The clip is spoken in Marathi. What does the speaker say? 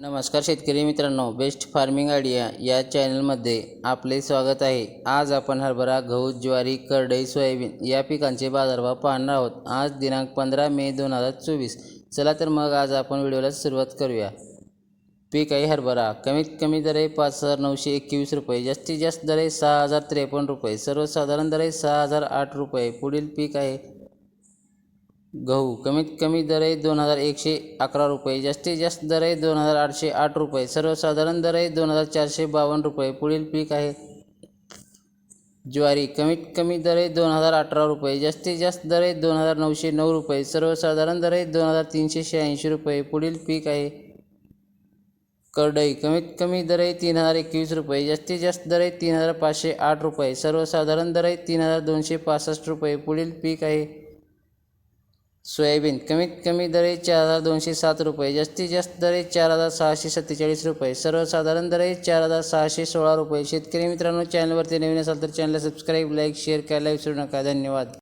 नमस्कार शेतकरी मित्रांनो, बेस्ट फार्मिंग आयडिया या चॅनलमध्ये आपले स्वागत आहे। आज आपण हरभरा, गहू, ज्वारी, करडई, सोयाबीन या पिकांचे बाजारभाव पाहणार आहोत। आज दिनांक 15 मे 2024। चला तर मग आज आपण व्हिडिओला सुरुवात करूया। पीक आहे हरभरा। कमीत कमी दर आहे 5,921 रुपये, जास्तीत जास्त दर आहे 6,053 रुपये, सर्वसाधारण दर आहे 6,008 रुपये। पुढील पीक आहे गहू। कमीत कमी दर आहे 2,111 रुपये, जास्तीत जास्त दर आहे 2,808 रुपये, सर्वसाधारण दर आहे 2,452 रुपये। पुढील पीक आहे ज्वारी। कमीत कमी दर आहे 2,018 रुपये, जास्तीत जास्त दर आहे 2,909 रुपये, सर्वसाधारण दर आहे 2,386 रुपये। पुढील पीक आहे करडई। कमीत कमी दर आहे 3,021 रुपये, जास्तीत जास्त दर आहे 3,508 रुपये, सर्वसाधारण दर आहे 3,265 रुपये। पुढील पीक आहे सोयाबीन। कमीत कमी दर आहे 4,207 रुपये, जास्तीत जास्त दर आहे 4,647 रुपये, सर्वसाधारण दर आहे 4,616 रुपये। शेतकरी मित्रांनो, चॅनलवरती नवीन असाल तर चॅनलला सबस्क्राईब, लाईक, शेअर करायला विसरू नका। धन्यवाद।